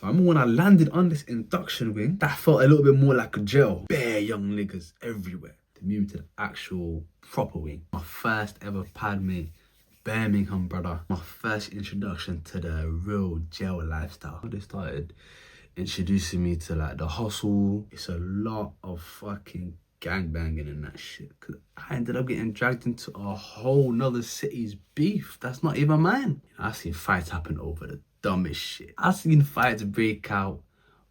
So I remember when I landed on this induction wing, that felt a little bit more like a jail. Bare young niggas everywhere. They moved to the actual proper wing. My first ever pad mate, Birmingham, brother. My first introduction to the real jail lifestyle. They started introducing me to like the hustle. It's a lot of fucking gangbanging and that shit. Cause I ended up getting dragged into a whole nother city's beef. That's not even mine. I've seen fights happen over the dumbest shit. I've seen fights break out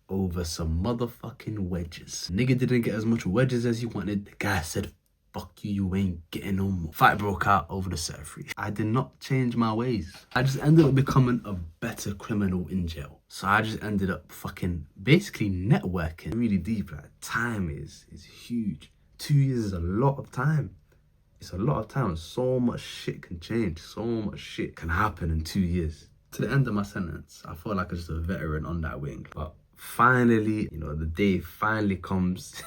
over some motherfucking wedges. Nigga didn't get as much wedges as he wanted. The guy said, fuck you, you ain't getting no more. Fight broke out over the set free. I did not change my ways. I just ended up becoming a better criminal in jail. So I just ended up fucking basically networking really deep. Like, time is huge. 2 years is a lot of time. It's a lot of time. So much shit can change. So much shit can happen in 2 years. To the end of my sentence, I felt like I was just a veteran on that wing. But finally, you know, the day finally comes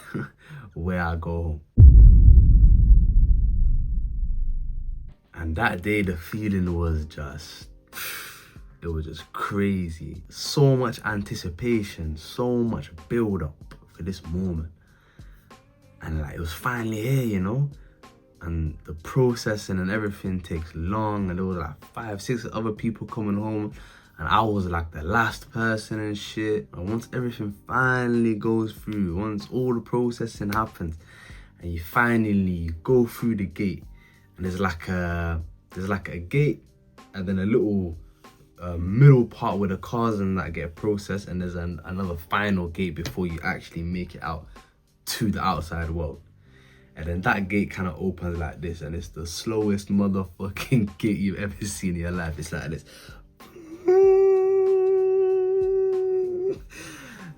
where I go home. And that day, the feeling was just, it was just crazy. So much anticipation, so much build up for this moment. And like, it was finally here, you know? And the processing and everything takes long. And there was like 5, 6 other people coming home. And I was like the last person and shit. And once everything finally goes through, once all the processing happens, and you finally go through the gate, and there's like a gate, and then a little middle part where the cars and that get processed, and there's another final gate before you actually make it out to the outside world. And then that gate kind of opens like this, and it's the slowest motherfucking gate you've ever seen in your life. It's like this.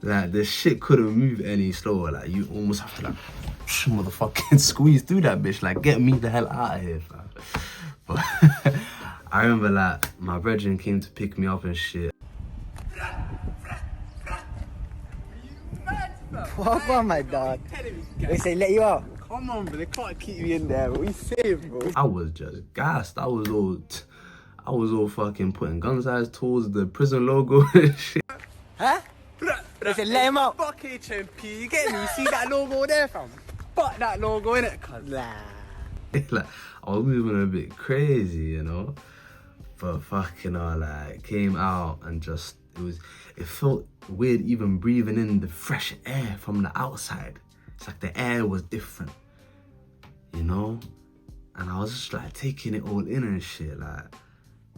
Like, this shit couldn't move any slower. Like, you almost have to like motherfucking squeeze through that bitch. Like, get me the hell out of here, fam. But I remember like my brethren came to pick me up and shit. What on, my dog? They say let you out. Come on, bro. They can't keep me in there. What are you saying, bro? I was just gassed. I was all fucking putting gun size towards the prison logo and shit. Huh? They said let him out. Fuck HMP, you get me? You see that logo there, fam? Fuck that logo, innit, cuz? Nah. Like, I was moving a bit crazy, you know? But fucking like, came out and just, it felt weird even breathing in the fresh air from the outside. It's like the air was different, you know? And I was just like taking it all in and shit, like,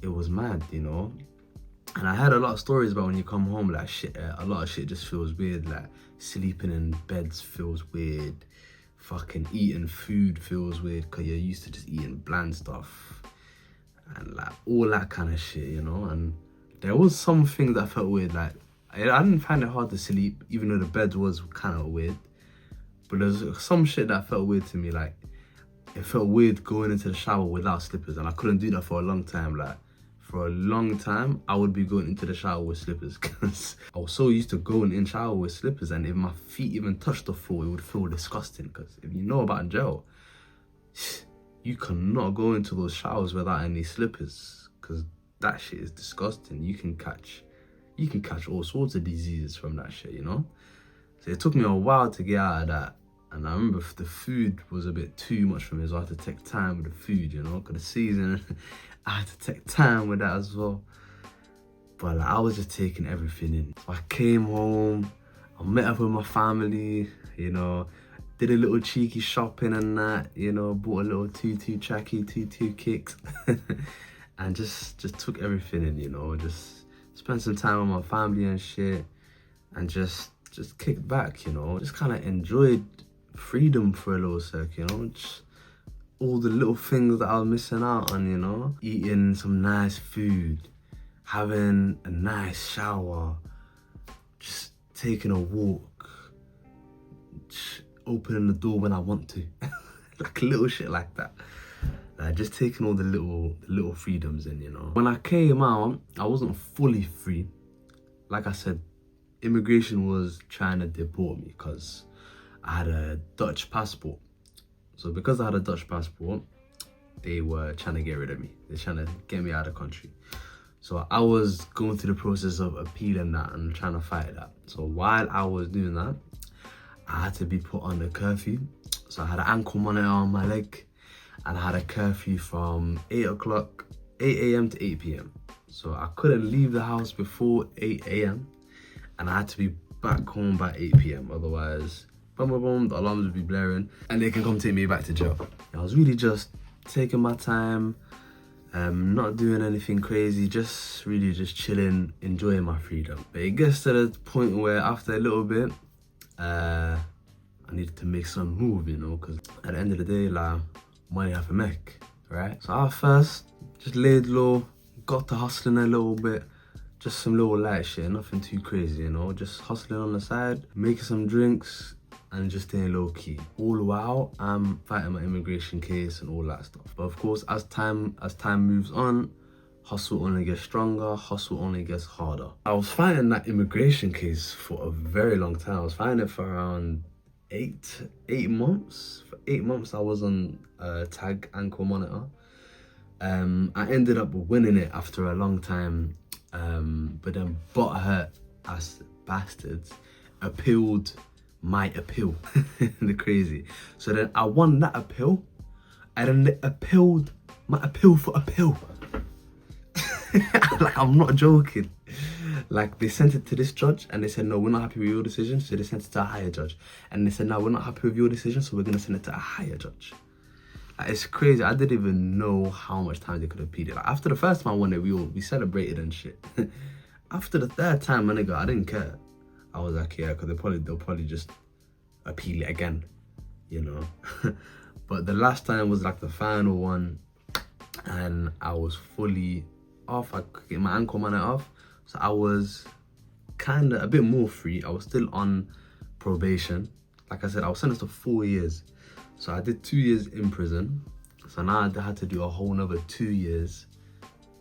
it was mad, you know? And I heard a lot of stories about when you come home, like shit, a lot of shit just feels weird. Like sleeping in beds feels weird. Fucking eating food feels weird because you're used to just eating bland stuff. And like all that kind of shit, you know? And there was some things that felt weird. Like I didn't find it hard to sleep, even though the bed was kind of weird. But there's some shit that felt weird to me. Like it felt weird going into the shower without slippers. And I couldn't do that for a long time. Like, for a long time, I would be going into the shower with slippers because I was so used to going in shower with slippers, and if my feet even touched the floor, it would feel disgusting. Because if you know about jail, you cannot go into those showers without any slippers because that shit is disgusting. You can catch all sorts of diseases from that shit, you know? So it took me a while to get out of that. And I remember the food was a bit too much for me, so I had to take time with the food, you know? Because the season, I had to take time with that as well. But like, I was just taking everything in. So I came home, I met up with my family, you know, did a little cheeky shopping and that, you know, bought a little tutu tracky, tutu kicks. And just took everything in, you know, just spent some time with my family and shit. And just kicked back, you know, just kind of enjoyed freedom for a little sec, you know, just all the little things that I was missing out on, you know, eating some nice food, having a nice shower, just taking a walk, just opening the door when I want to, like little shit like that. Like just taking all the little freedoms in, you know. When I came out, I wasn't fully free. Like I said, immigration was trying to deport me because I had a Dutch passport. So because I had a Dutch passport, they were trying to get rid of me. They're trying to get me out of the country. So I was going through the process of appealing that and trying to fight that. So while I was doing that, I had to be put on a curfew. So I had an ankle monitor on my leg, and I had a curfew from 8 a.m. to 8 p.m. So I couldn't leave the house before 8 a.m. and I had to be back home by 8 p.m. Otherwise, boom, boom, boom, the alarms would be blaring and they can come take me back to jail. I was really just taking my time, not doing anything crazy, really just chilling, enjoying my freedom. But it gets to the point where after a little bit, I needed to make some move, you know, because at the end of the day, like, money have to make, right? So I first just laid low, got to hustling a little bit, just some little light shit, nothing too crazy, you know, just hustling on the side, making some drinks and just staying low key. All the while, I'm fighting my immigration case and all that stuff. But of course, as time moves on, hustle only gets stronger, hustle only gets harder. I was fighting that immigration case for a very long time. I was fighting it for around eight months. For 8 months, I was on tag ankle monitor. I ended up winning it after a long time, but then butthurt ass bastards appealed my appeal. The crazy. So then I won that appeal, and then they appealed my appeal for appeal. Like, I'm not joking. Like, they sent it to this judge and they said, no, we're not happy with your decision, so they sent it to a higher judge. And they said, no, we're not happy with your decision, so we're gonna send it to a higher judge. Like, it's crazy. I didn't even know how much time they could have appealed it. Like, after the first time I won it, we celebrated and shit. After the third time, my nigga, I didn't care. I was like, yeah, because they'll probably just appeal it again, you know. But the last time was like the final one, and I was fully off. I could get my ankle monitor off, so I was kind of a bit more free. I was still on probation. Like I said, I was sentenced to 4 years, so I did 2 years in prison. So now I had to do a whole nother 2 years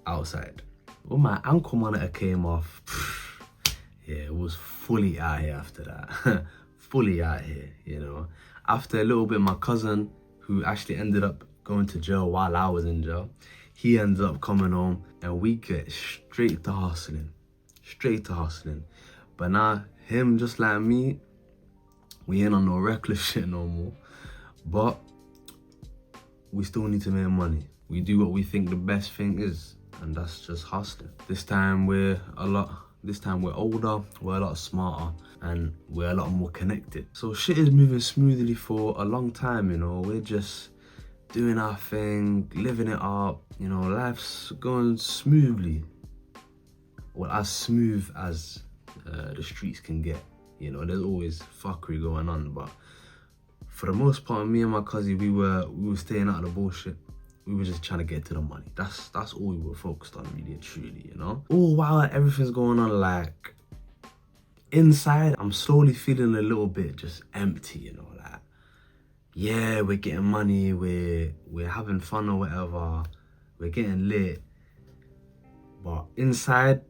outside. When my ankle monitor came off, yeah, it was fully out here after that. Fully out here, you know. After a little bit, my cousin, who actually ended up going to jail while I was in jail, he ended up coming home, and we get straight to hustling. But now, him just like me, we ain't on no reckless shit no more. But we still need to make money. We do what we think the best thing is, and that's just hustling. This time we're older, we're a lot smarter, and we're a lot more connected. So shit is moving smoothly for a long time, you know. We're just doing our thing, living it up, you know, life's going smoothly. Well, as smooth as the streets can get, you know. There's always fuckery going on, but for the most part, me and my cousin, we were staying out of the bullshit. We were just trying to get to the money. That's all we were focused on, really and truly, you know. All while everything's going on, like, inside, I'm slowly feeling a little bit just empty, you know. Like, yeah, we're getting money, we're having fun or whatever, we're getting lit, but inside,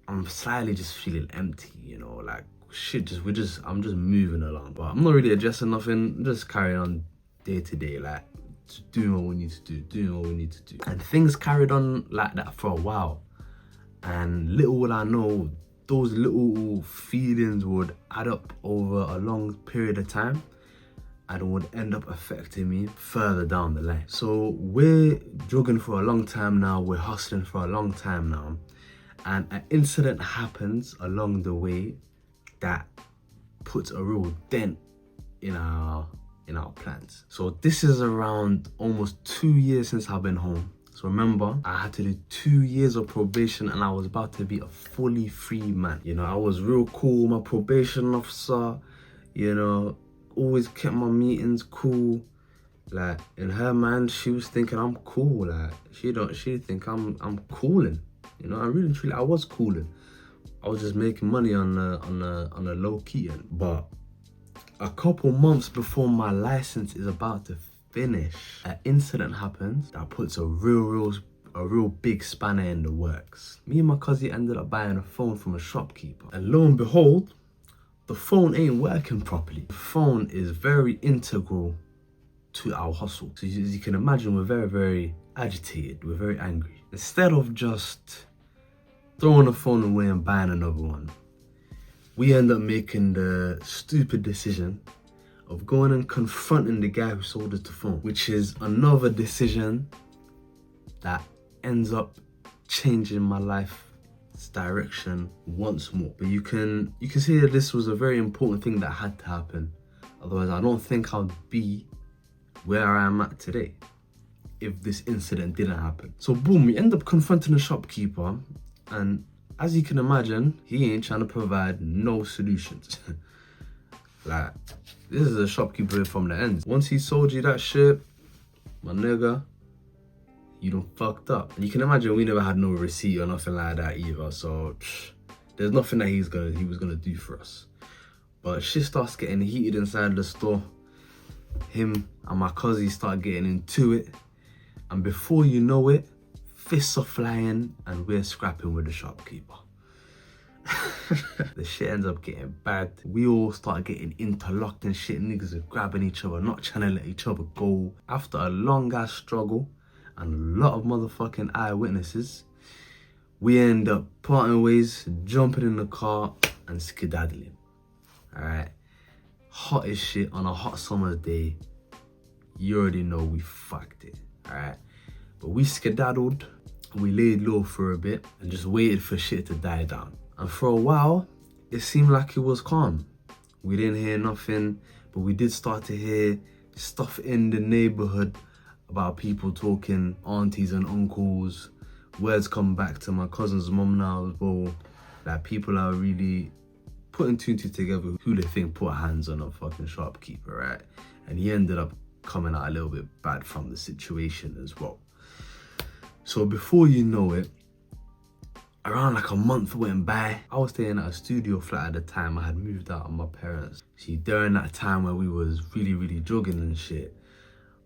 I'm slightly just feeling empty, you know. Like, shit, I'm just moving along, but I'm not really addressing nothing. I'm just carrying on day to day, like, just doing what we need to do, And things carried on like that for a while, and little will I know, those little feelings would add up over a long period of time and would end up affecting me further down the line. So we're jogging for a long time now, we're hustling for a long time now, and an incident happens along the way that puts a real dent in our plans. So this is around almost 2 years since I've been home. So remember, I had to do 2 years of probation, and I was about to be a fully free man. You know, I was real cool, my probation officer, you know, always kept my meetings cool. Like, in her mind, she was thinking I'm cool. Like, she think I'm cooling. You know, I really truly, I was cooling. I was just making money on a low key end. But a couple months before my license is about to finish, an incident happens that puts a real big spanner in the works. Me and my cousin ended up buying a phone from a shopkeeper, and lo and behold, the phone ain't working properly. The phone is very integral to our hustle. So as you can imagine, we're very, very agitated, we're very angry. Instead of just throwing the phone away and buying another one. We end up making the stupid decision of going and confronting the guy who sold us the phone, which is another decision that ends up changing my life's direction once more. But you can see that this was a very important thing that had to happen. Otherwise, I don't think I'd be where I am at today if this incident didn't happen. So boom, we end up confronting the shopkeeper, and as you can imagine, he ain't trying to provide no solutions. Like, this is a shopkeeper from the end. Once he sold you that shit, my nigga, you done fucked up. And you can imagine we never had no receipt or nothing like that either. So there's nothing that he was gonna do for us. But shit starts getting heated inside the store. Him and my cousin start getting into it. And before you know it, fists are flying and we're scrapping with the shopkeeper. The shit ends up getting bad. We all start getting interlocked and shit. Niggas are grabbing each other, not trying to let each other go. After a long ass struggle and a lot of motherfucking eyewitnesses, we end up parting ways, jumping in the car and skedaddling. Alright, hot as shit on a hot summer's day. You already know we fucked it. Alright, but we skedaddled, we laid low for a bit and just waited for shit to die down. And for a while, it seemed like it was calm. We didn't hear nothing, but we did start to hear stuff in the neighborhood about people talking, aunties and uncles. Words come back to my cousin's mum now as well, that people are really putting two and two together who they think put hands on a fucking shopkeeper, right? And he ended up coming out a little bit bad from the situation as well. So before you know it, around like a month went by. I was staying at a studio flat at the time. I had moved out of my parents. See, during that time where we was really jogging and shit,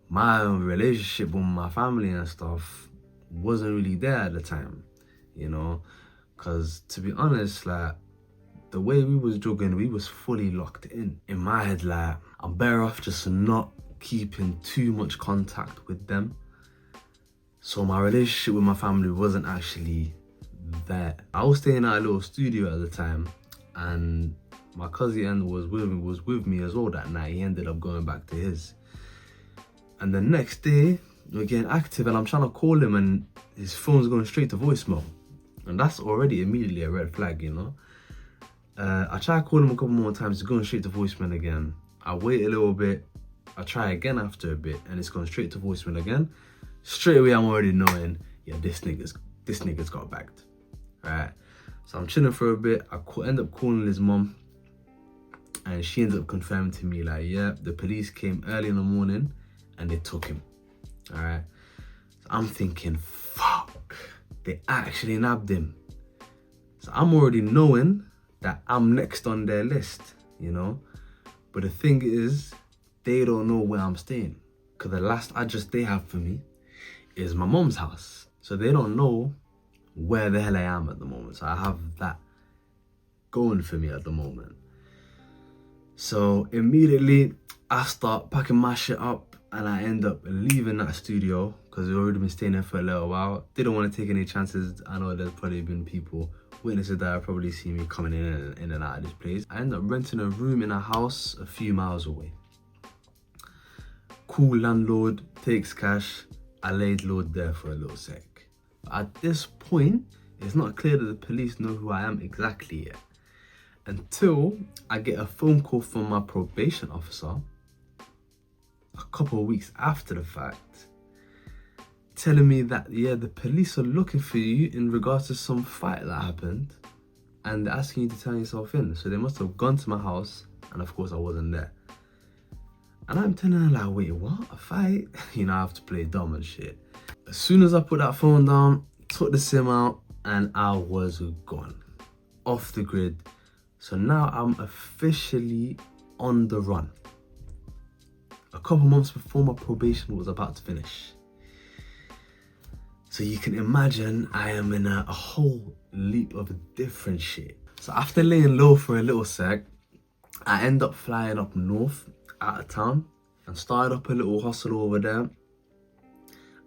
my relationship with my family and stuff wasn't really there at the time, you know? Cause to be honest, like, the way we was jogging, we was fully locked in. In my head, like, I'm better off just not keeping too much contact with them. So my relationship with my family wasn't actually there. I was staying at a little studio at the time, and my cousin was with me as well that night. He ended up going back to his. And the next day, we're getting active and I'm trying to call him and his phone's going straight to voicemail. And that's already immediately a red flag, you know? I try to call him a couple more times, it's going straight to voicemail again. I wait a little bit, I try again after a bit, and it's going straight to voicemail again. Straight away, I'm already knowing, yeah, this nigga's got bagged, right? So I'm chilling for a bit. I end up calling his mom, and she ends up confirming to me, like, yeah, the police came early in the morning and they took him, all right? So I'm thinking, fuck, they actually nabbed him. So I'm already knowing that I'm next on their list, you know? But the thing is, they don't know where I'm staying, because the last address they have for me is my mom's house. So they don't know where the hell I am at the moment. So I have that going for me at the moment. So immediately I start packing my shit up and I end up leaving that studio because we've already been staying there for a little while. Didn't want to take any chances. I know there's probably been people, witnesses that have probably seen me coming in and out of this place. I end up renting a room in a house a few miles away. Cool landlord, takes cash. I laid low there for a little sec. At this point, it's not clear that the police know who I am exactly yet, until I get a phone call from my probation officer a couple of weeks after the fact, telling me that, yeah, the police are looking for you in regards to some fight that happened and they're asking you to turn yourself in. So they must have gone to my house, and of course I wasn't there. And I'm telling her, like, wait, what? A fight? You know, I have to play dumb and shit. As soon as I put that phone down, took the SIM out, and I was gone. Off the grid. So now I'm officially on the run. A couple months before my probation was about to finish. So you can imagine I am in a whole leap of different shit. So after laying low for a little sec, I end up flying up north, out of town, and started up a little hostel over there.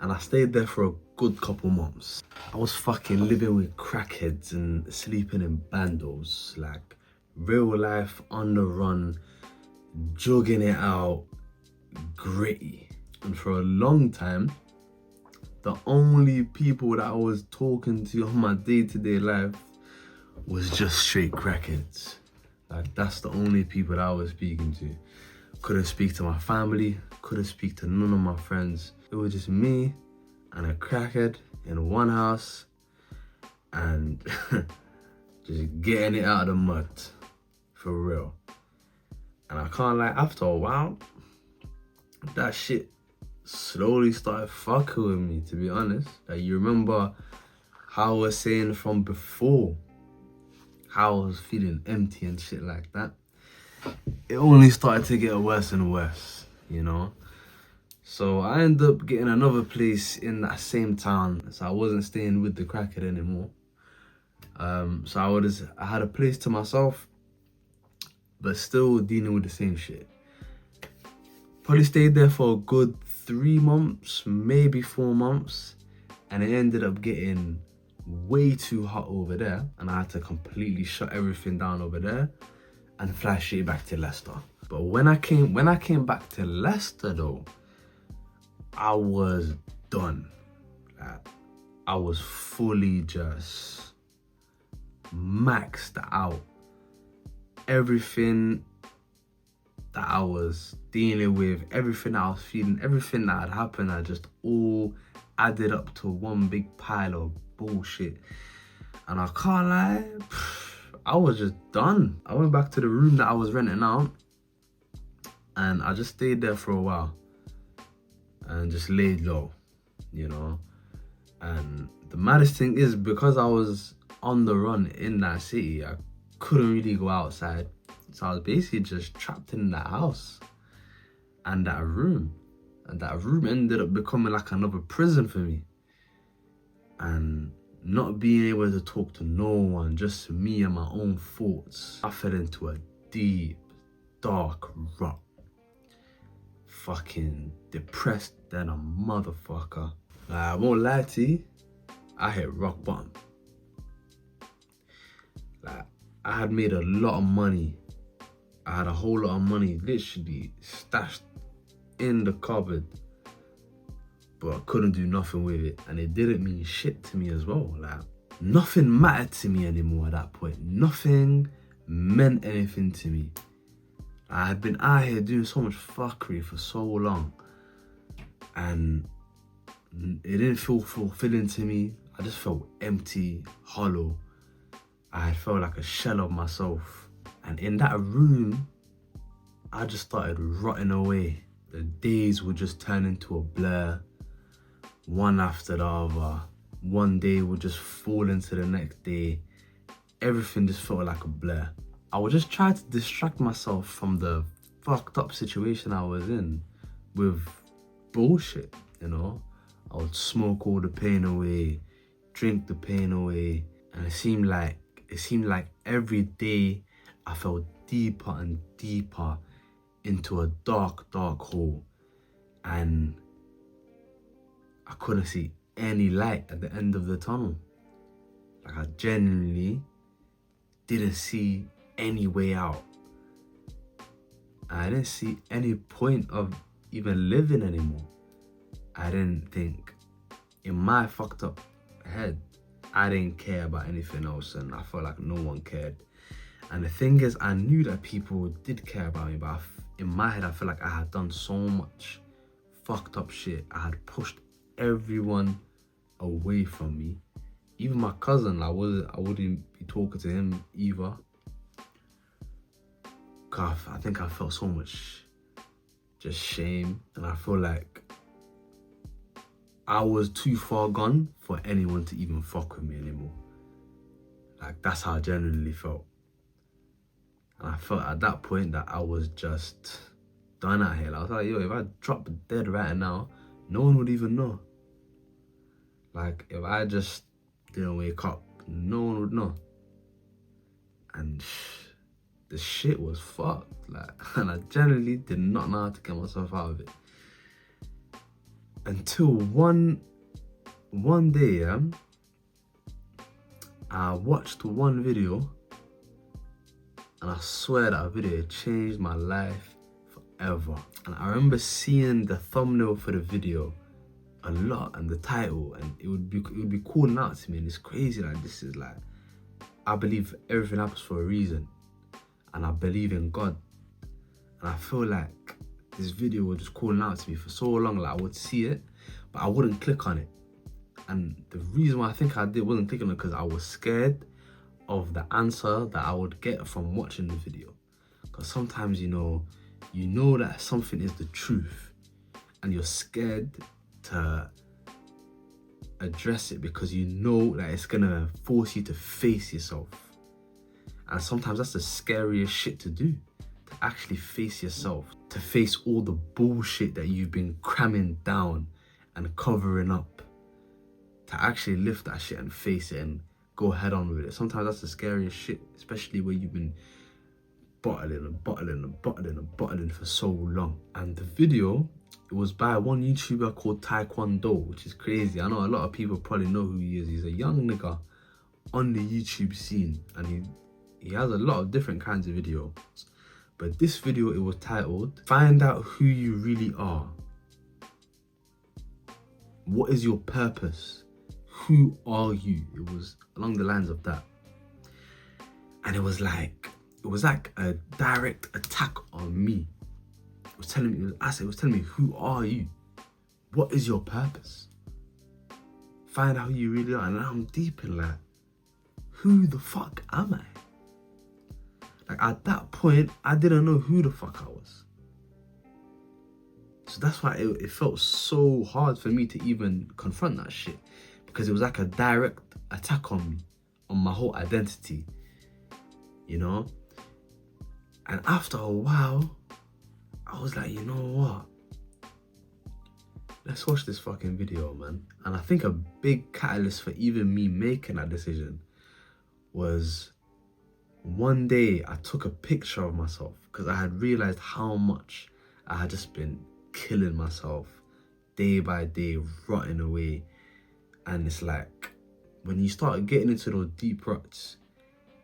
And I stayed there for a good couple months. I was fucking living with crackheads and sleeping in bandos, like real life on the run, jugging it out, gritty. And for a long time, the only people that I was talking to on my day-to-day life was just straight crackheads. Like, that's the only people that I was speaking to. Couldn't speak to my family, couldn't speak to none of my friends. It was just me and a crackhead in one house and just getting it out of the mud, for real. And I can't lie, after a while, that shit slowly started fucking with me, to be honest. Like, you remember how I was saying from before, how I was feeling empty and shit like that. It only started to get worse and worse, you know? So I ended up getting another place in that same town. So I wasn't staying with the crackhead anymore. So I had a place to myself, but still dealing with the same shit. Probably stayed there for a good 3 months, maybe 4 months. And it ended up getting way too hot over there. And I had to completely shut everything down over there and fly straight back to Leicester. But when I came back to Leicester though, I was done. Like, I was fully just maxed out. Everything that I was dealing with, everything that I was feeling, everything that had happened, I just all added up to one big pile of bullshit. And I can't lie, I was just done. I went back to the room that I was renting out and I just stayed there for a while and just laid low, you know. And the maddest thing is, because I was on the run in that city, I couldn't really go outside. So I was basically just trapped in that house and that room. And that room ended up becoming like another prison for me. And not being able to talk to no one, just me and my own thoughts, I fell into a deep, dark rut. Fucking depressed than a motherfucker. Like, I won't lie to you, I hit rock bottom. Like, I had made a lot of money. I had a whole lot of money literally stashed in the cupboard, but I couldn't do nothing with it. And it didn't mean shit to me as well. Like, nothing mattered to me anymore at that point. Nothing meant anything to me. I had been out here doing so much fuckery for so long, and it didn't feel fulfilling to me. I just felt empty, hollow. I had felt like a shell of myself. And in that room, I just started rotting away. The days would just turn into a blur, one after the other. One day would just fall into the next day. Everything just felt like a blur. I would just try to distract myself from the fucked up situation I was in with bullshit, you know? I would smoke all the pain away, drink the pain away, and it seemed like every day I fell deeper and deeper into a dark, dark hole, and I couldn't see any light at the end of the tunnel. Like, I genuinely didn't see any way out. I didn't see any point of even living anymore. I didn't think, in my fucked up head, I didn't care about anything else, and I felt like no one cared. And the thing is, I knew that people did care about me, but in my head, I felt like I had done so much fucked up shit. I had pushed everyone away from me. Even my cousin, I wouldn't be talking to him either. I think I felt so much just shame, and I feel like I was too far gone for anyone to even fuck with me anymore. Like, that's how I genuinely felt. And I felt at that point that I was just done out here. I was like, yo, if I drop dead right now, no one would even know. Like, if I just didn't wake up, no one would know. And the shit was fucked. Like, and I genuinely did not know how to get myself out of it. Until one one day, I watched one video, and I swear that video changed my life forever. And I remember seeing the thumbnail for the video a lot and the title, and it would be calling out to me, and it's crazy. Like, this is like, I believe everything happens for a reason, and I believe in God, and I feel like this video was just calling out to me for so long. Like, I would see it, but I wouldn't click on it. And the reason why I think I wasn't clicking on it because I was scared of the answer that I would get from watching the video. Because sometimes, you know that something is the truth, and you're scared to address it because you know that it's gonna force you to face yourself. And sometimes that's the scariest shit to do, to actually face yourself, to face all the bullshit that you've been cramming down and covering up, to actually lift that shit and face it and go head on with it. Sometimes that's the scariest shit, especially where you've been bottling for so long. And the video, it was by one YouTuber called Taekwondo, which is crazy. I know a lot of people probably know who he is. He's a young nigga on the YouTube scene, and he has a lot of different kinds of videos. But this video, it was titled, "Find Out Who You Really Are. What is your purpose? Who are you?" It was along the lines of that. And it was like a direct attack on me. It was telling me, who are you? What is your purpose? Find out who you really are. And I'm deep in like, who the fuck am I? Like, at that point, I didn't know who the fuck I was. So that's why it felt so hard for me to even confront that shit, because it was like a direct attack on me, on my whole identity, you know? And after a while, I was like, you know what? Let's watch this fucking video, man. And I think a big catalyst for even me making that decision was one day I took a picture of myself, because I had realized how much I had just been killing myself day by day, rotting away. And it's like, when you start getting into those deep ruts,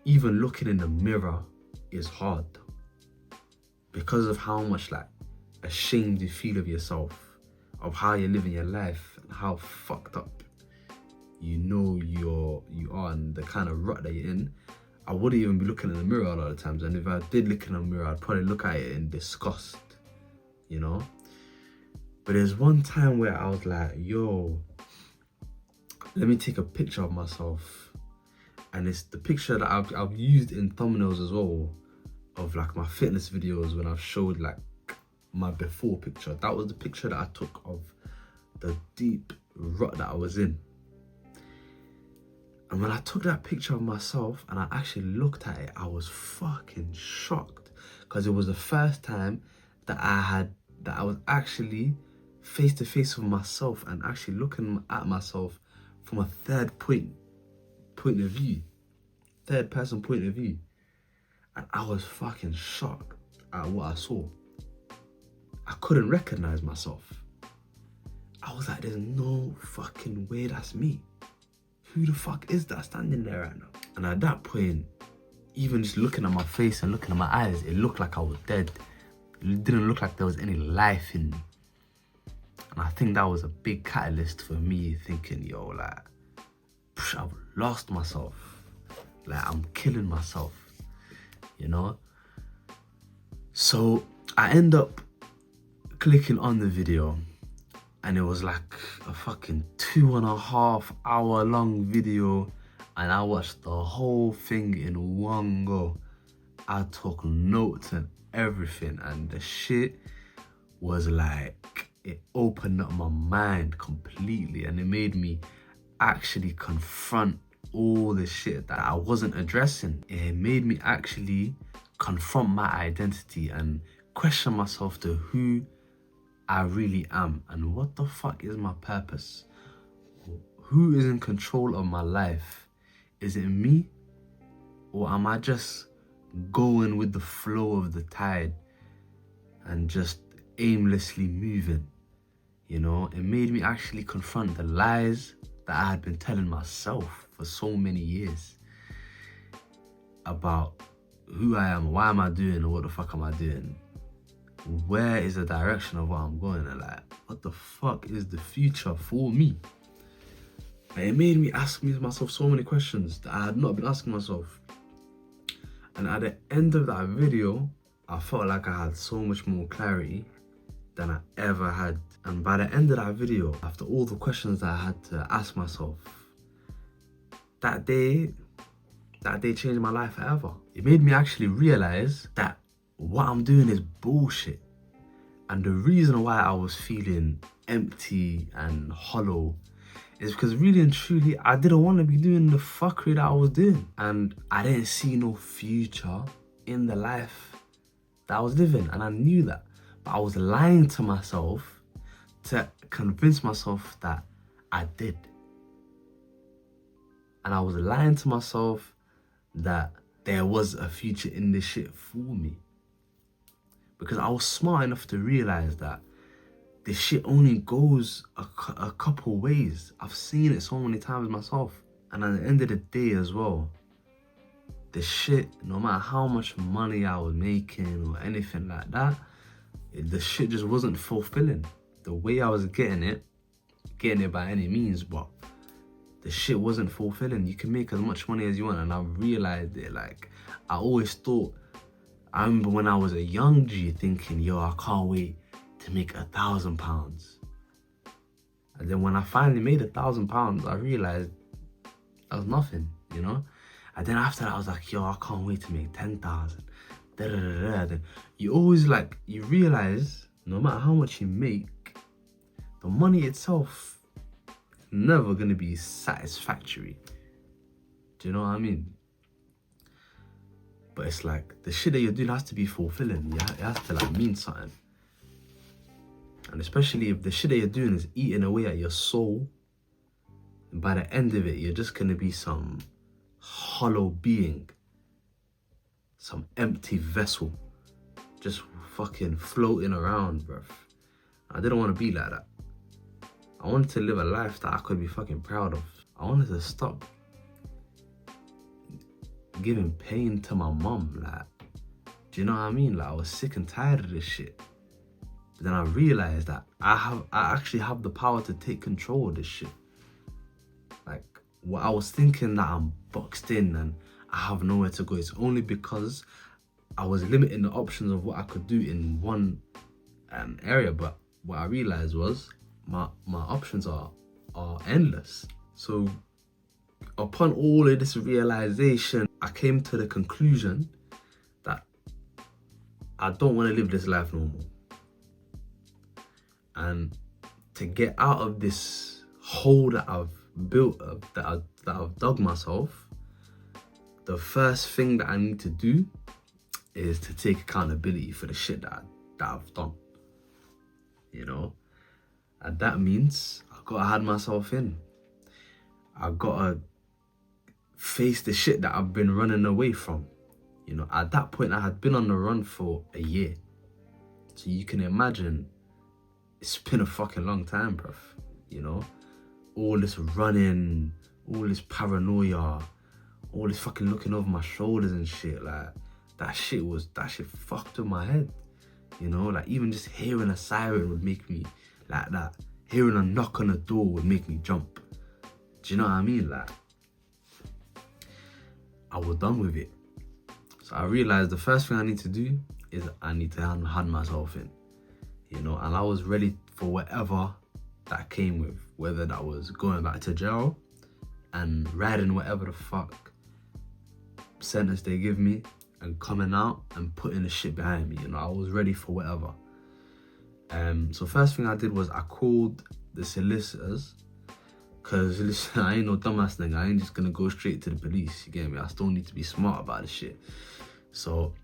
even looking in the mirror is hard, because of how much like ashamed you feel of yourself, of how you're living your life, and how fucked up you are, and the kind of rut that you're in. I wouldn't even be looking in the mirror a lot of times, and if I did look in the mirror, I'd probably look at it in disgust, you know? But there's one time where I was like, yo, let me take a picture of myself. And it's the picture that I've used in thumbnails as well, of like my fitness videos, when I've showed like my before picture. That was the picture that I took of the deep rut that I was in. And when I took that picture of myself and I actually looked at it, I was fucking shocked, because it was the first time that I was actually face to face with myself and actually looking at myself from a third person point of view. And I was fucking shocked at what I saw. I couldn't recognize myself. I was like, there's no fucking way that's me. Who the fuck is that standing there right now? And at that point, even just looking at my face and looking at my eyes, it looked like I was dead. It didn't look like there was any life in me. And I think that was a big catalyst for me thinking, yo, like, I've lost myself. Like, I'm killing myself, you know? So I end up clicking on the video, and it was like a fucking 2.5 hour long video, and I watched the whole thing in one go. I took notes and everything, and the shit was like, it opened up my mind completely, and it made me actually confront all the shit that I wasn't addressing. It made me actually confront my identity and question myself to who I really am, and what the fuck is my purpose? Who is in control of my life? Is it me, or am I just going with the flow of the tide and just aimlessly moving? You know, it made me actually confront the lies that I had been telling myself for so many years about who I am, why am I doing, and what the fuck am I doing? Where is the direction of what I'm going? And like, what the fuck is the future for me? And it made me ask myself so many questions that I had not been asking myself. And at the end of that video, I felt like I had so much more clarity than I ever had. And by the end of that video, after all the questions that I had to ask myself, that day changed my life forever. It made me actually realize that what I'm doing is bullshit. And the reason why I was feeling empty and hollow is because really and truly, I didn't want to be doing the fuckery that I was doing. And I didn't see no future in the life that I was living. And I knew that. But I was lying to myself to convince myself that I did. And I was lying to myself that there was a future in this shit for me. Because I was smart enough to realize that this shit only goes a couple ways. I've seen it so many times myself. And at the end of the day as well, the shit, no matter how much money I was making or anything like that, the shit just wasn't fulfilling. The way I was getting it by any means, but the shit wasn't fulfilling. You can make as much money as you want, and I realized it. Like, I always thought, I remember when I was a young G thinking, yo, I can't wait to make £1,000. And then when I finally made £1,000, I realized that was nothing, you know? And then after that, I was like, yo, I can't wait to make 10,000. Then you always like, you realize no matter how much you make, the money itself is never gonna be satisfactory. Do you know what I mean? But it's like, the shit that you're doing has to be fulfilling. It has to like mean something. And especially if the shit that you're doing is eating away at your soul, and by the end of it, you're just gonna be some hollow being, some empty vessel, just fucking floating around, bruv. I didn't want to be like that. I wanted to live a life that I could be fucking proud of. I wanted to stop giving pain to my mum, like, do you know what I mean? Like, I was sick and tired of this shit. But then I realized that I actually have the power to take control of this shit. Like, what I was thinking that I'm boxed in and I have nowhere to go, it's only because I was limiting the options of what I could do in one area. But what I realized was my options are endless. So upon all of this realization, I came to the conclusion that I don't want to live this life no more. And to get out of this hole that I've built up, that I've dug myself, the first thing that I need to do is to take accountability for the shit that I've done. You know? And that means I gotta hand myself in. I gotta face the shit that I've been running away from. You know, at that point I had been on the run for a year. So you can imagine, it's been a fucking long time, bruv. You know? All this running, all this paranoia, all this fucking looking over my shoulders and shit, like, that shit fucked with my head. You know, like, even just hearing a siren would make me like that. Hearing a knock on the door would make me jump. Do you know what I mean? Like, I was done with it. So I realized the first thing I need to do is I need to hand myself in. You know, and I was ready for whatever that came with, whether that was going back to jail and riding whatever the fuck sentence they give me and coming out and putting the shit behind me. You know, I was ready for whatever. So first thing I did was I called the solicitors, because listen, I ain't no dumbass nigga. I ain't just gonna go straight to the police, you get me? I still need to be smart about this shit. So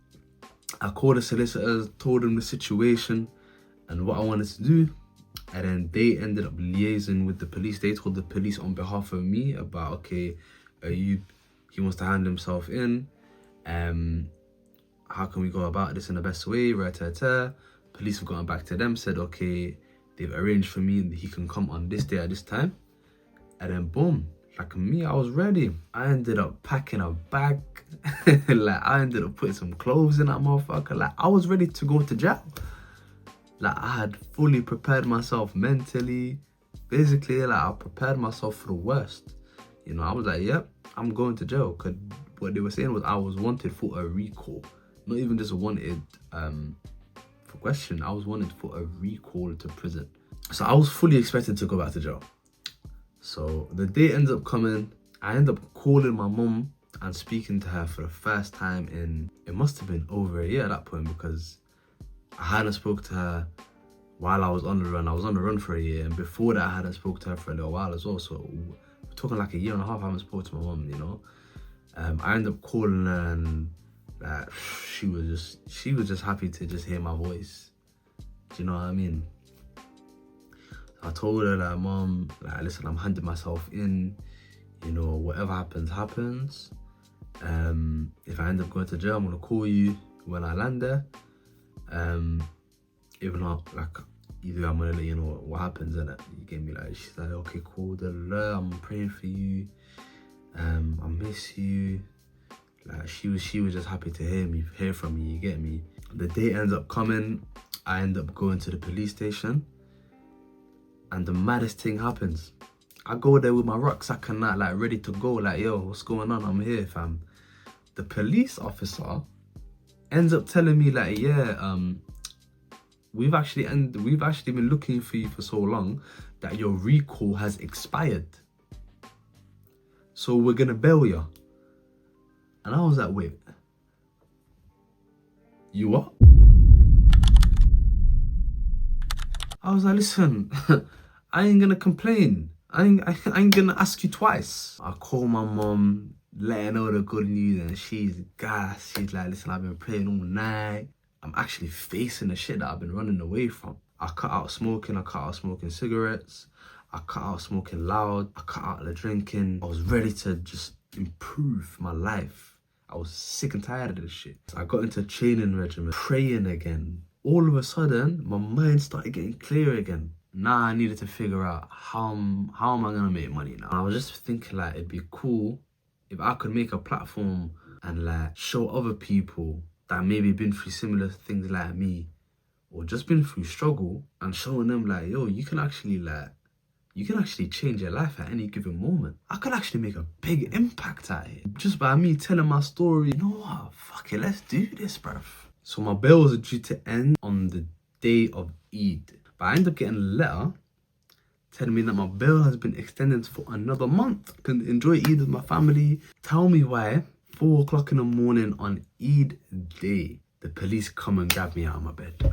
I called the solicitors, told them the situation and what I wanted to do, and then they ended up liaising with the police. They told the police on behalf of me about, okay, he wants to hand himself in. How can we go about this in the best way? Police have gone back to them, said, okay, they've arranged for me and he can come on this day at this time. And then boom, like me, I was ready. I ended up packing a bag. Like I ended up putting some clothes in that motherfucker. Like I was ready to go to jail. Like I had fully prepared myself mentally, physically. Like I prepared myself for the worst. You know, I was like, yep, I'm going to jail. Cause what they were saying was I was wanted for a recall. Not even just wanted for question. I was wanted for a recall to prison. So I was fully expected to go back to jail. So the day ends up coming. I end up calling my mum and speaking to her for the first time in, it must have been over a year at that point, because I hadn't spoke to her while I was on the run. I was on the run for a year, and before that I hadn't spoke to her for a little while as well. So we're talking like a year and a half I haven't spoken to my mum, you know. I ended up calling her, and she was just happy to just hear my voice. Do you know what I mean? I told her like, Mom, like, listen, I'm handing myself in. You know, whatever happens, happens. If I end up going to jail, I'm gonna call you when I land there. If not, like, either I'm gonna let you know what happens, innit? You get me? Like, she's like, okay, cool, I'm praying for you. I miss you. Like, she was just happy to hear from me, you get me? The day ends up coming. I end up going to the police station. And the maddest thing happens. I go there with my rucksack and that, like, ready to go. Like, yo, what's going on? I'm here, fam. The police officer ends up telling me, like, yeah, we've actually been looking for you for so long that your recall has expired. So we're gonna bail you. And I was like, wait, you what? I was like, listen, I ain't gonna complain. I ain't gonna ask you twice. I call my mom, let her know the good news, and she's gassed. She's like, listen, I've been praying all night. I'm actually facing the shit that I've been running away from. I cut out smoking. I cut out smoking cigarettes. I cut out smoking loud. I cut out the drinking. I was ready to just improve my life. I was sick and tired of this shit. So I got into a training regimen, praying again. All of a sudden, my mind started getting clear again. Now I needed to figure out how am I gonna make money now. I was just thinking, like, it'd be cool if I could make a platform and, like, show other people that maybe been through similar things like me, or just been through struggle, and showing them, like, yo, you can actually change your life at any given moment. I could actually make a big impact at it just by me telling my story. You know what? Fuck it, let's do this, bruv. So my bail was due to end on the day of Eid. But I ended up getting a letter telling me that my bail has been extended for another month. I can enjoy Eid with my family. Tell me why 4 o'clock in the morning on Eid day, the police come and grab me out of my bed.